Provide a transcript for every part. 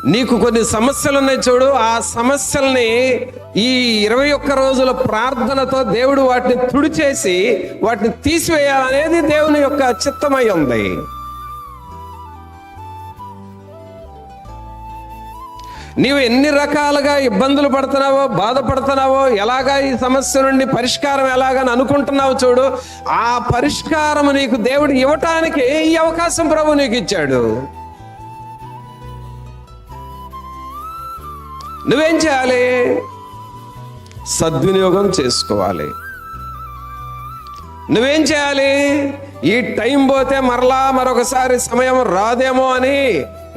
నీకు కొన్ని సమస్యలు ఉన్నాయి చూడు, ఆ సమస్యల్ని ఈ 21 రోజుల ప్రార్థనతో దేవుడు వాటిని తుడిచేసి వాటిని తీసివేయాలనేది దేవుని యొక్క చిత్తమై ఉంది. నీవు ఎన్ని రకాలుగా ఇబ్బందులు పడుతున్నావో, బాధపడుతున్నావో, ఎలాగా ఈ సమస్య నుండి పరిష్కారం ఎలాగని అనుకుంటున్నావు చూడు, ఆ పరిష్కారం నీకు దేవుడు ఇవ్వటానికి ఈ అవకాశం ప్రభు నీకు ఇచ్చాడు. నువ్వేం చేయాలి? సద్వినియోగం చేసుకోవాలి. నువ్వేం చేయాలి? ఈ టైం పోతే మరలా మరొకసారి సమయం రాదేమో అని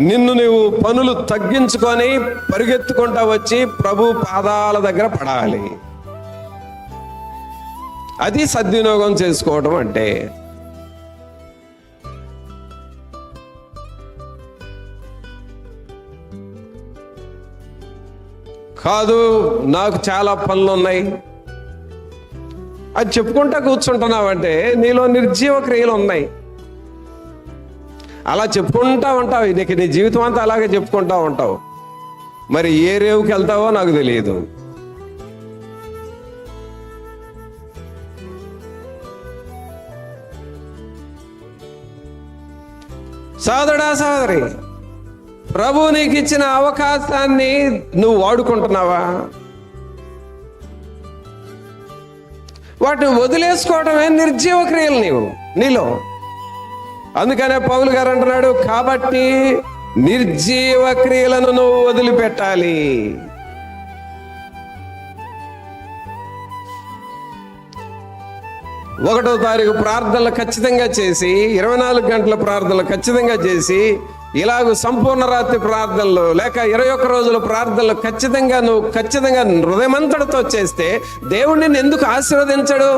నిన్ను నువ్వు పనులు తగ్గించుకొని పరిగెత్తుకుంటా వచ్చి ప్రభు పాదాల దగ్గర పడాలి. అది సద్వినియోగం చేసుకోవడం అంటే. కాదు, నాకు చాలా పనులు ఉన్నాయి అది చెప్పుకుంటా కూర్చుంటున్నావంటే నీలో నిర్జీవ క్రియలు ఉన్నాయి. అలా చెప్పుకుంటా ఉంటావు, నీకు నీ జీవితం అంతా అలాగే చెప్పుకుంటా ఉంటావు. మరి ఏ రేవుకి వెళ్తావో నాకు తెలియదు. సోదరుడా, సోదరి, ప్రభు నీకు ఇచ్చిన అవకాశాన్ని నువ్వు వాడుకుంటున్నావా? వాటిని వదిలేసుకోవడమే నిర్జీవ క్రియలు నీలో. అందుకనే పౌలు గారు అంటున్నాడు, కాబట్టి నిర్జీవ క్రియలను నువ్వు వదిలిపెట్టాలి. ఒకటో తారీఖు ప్రార్థనలు ఖచ్చితంగా చేసి, 24 గంటల ప్రార్థనలు ఖచ్చితంగా చేసి, ఇలాగ సంపూర్ణ రాత్రి ప్రార్థనలు లేక 21 రోజుల ప్రార్థనలు ఖచ్చితంగా హృదయమంతటితో చేస్తే దేవుడు నిన్ను ఎందుకు ఆశీర్వదించడు?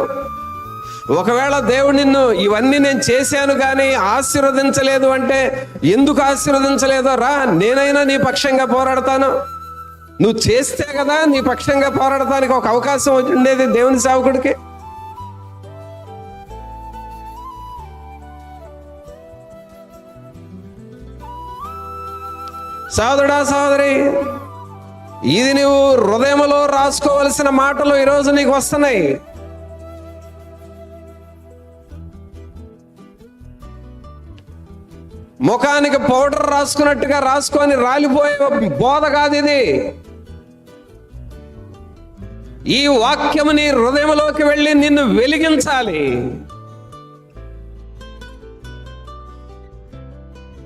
ఒకవేళ దేవుడు నిన్ను ఇవన్నీ నేను చేశాను కానీ ఆశీర్వదించలేదు అంటే ఎందుకు ఆశీర్వదించలేదో రా, నేనైనా నీ పక్షంగా పోరాడతాను. నువ్వు చేస్తే కదా నీ పక్షంగా పోరాడటానికి ఒక అవకాశం ఉండేది దేవుని సేవకుడికి. సోదరుడా, సోదరి, ఇది నువ్వు హృదయంలో రాసుకోవలసిన మాటలు ఈరోజు నీకు వస్తున్నాయి. ముఖానికి పౌడర్ రాసుకున్నట్టుగా రాసుకొని రాలిపోయే బోధ కాదు ఇది. ఈ వాక్యము నీ హృదయంలోకి వెళ్ళి నిన్ను వెలిగించాలి.